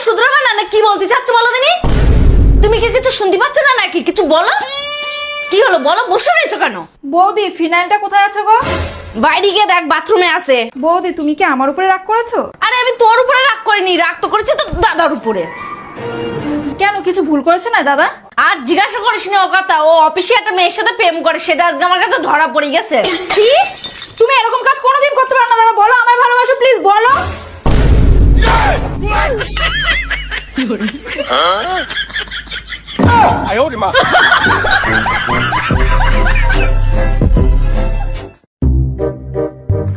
শুধরাবে না, না কি বলতে চাচ্ছ বলো দিনি? তুমি কি কিছু শুনতে পাচ্ছ না নাকি? কিছু বলো। কি হলো বলো, বসে রয়েছো কেন? বৌদি, ফিনাইলটা কোথায় আছে গো? বাইরে গিয়ে দেখ, বাথরুমে আছে। বৌদি, তুমি কি আমার উপরে রাগ করেছো? আরে আমি তোর উপরে রাগ করিনি, রাগ তো করেছি তো দাদার উপরে। কেন, কিছু ভুল করেছে না দাদা? আর জিজ্ঞাসা করিস না ও কথা। ও অফিসে একটা মেয়ের সাথে প্রেম করে, সেটা আজকে আমার কাছে ধরা পড়ে গেছে। কি? তুমি এরকম কাজ কোনোদিন করতে পারো না দাদা। বলো আমায় ভালোবাসো, প্লিজ বলো।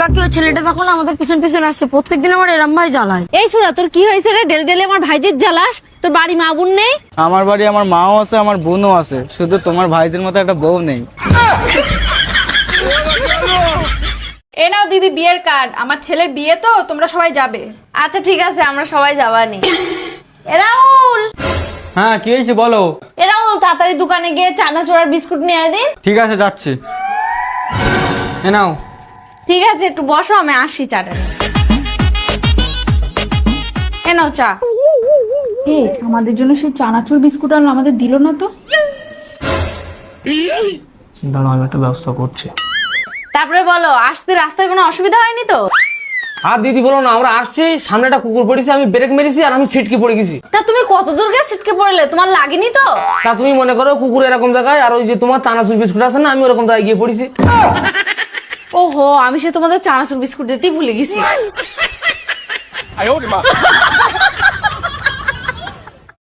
কাকি, ওই ছেলেটা তখন আমাদের পিছন পিছন আসছে, প্রত্যেকদিন আমার এরম ভাই জ্বালায়। এই ছোড়া, তোর কি হয়েছে রে? ডেলি ডেলি আমার ভাইজির জ্বালাস। তোর বাড়ি মা বোন নেই? আমার বাড়ি আমার মাও আছে, আমার বোনও আছে, শুধু তোমার ভাইদের মতো একটা বউ নেই। এ নাও দিদি বিয়ের কার্ড। আমার ছেলের বিয়ে তো, তোমরা সবাই যাবে। আচ্ছা ঠিক আছে, আমরা সবাই যাবানি। এরাউল, হ্যাঁ কি হয়েছে বলো। এরাউল তাড়াতাড়ি দোকানে গিয়ে চানাচুর বিস্কুট নিয়ে আয় দিন। ঠিক আছে যাচ্ছি। এ নাও। ঠিক আছে, একটু বসো, আমি আসি চাটা নিয়ে। এ নাও চা। এ, আমাদের জন্য সেই চানাচুর বিস্কুট আনলো, আমাদের দিল না তো। দাঁড়াও, আমি একটা ব্যবস্থা করছি। তারপরে বলো, আসতে রাস্তায় কোনো অসুবিধা হয়নি তো? আর দিদি বলো না, আমরা আসছি, সামনে একটা কুকুর পড়েছে, আমি ব্রেক মেরেছি আর আমি ছিটকে পড়ে গেছি। তা তুমি কত দূর গিয়ে ছিটকে পড়লে? তোমার লাগেনি তো? তা তুমি মনে করো কুকুর এরকম জায়গায়, আর ওই যে তোমার চানাচুর বিস্কুট আছে না, আমি ওরকম জায়গায় গিয়ে পড়েছি। ওহো, আমি সে তোমাদের চানাচুর বিস্কুট দিতেই ভুলে গেছি।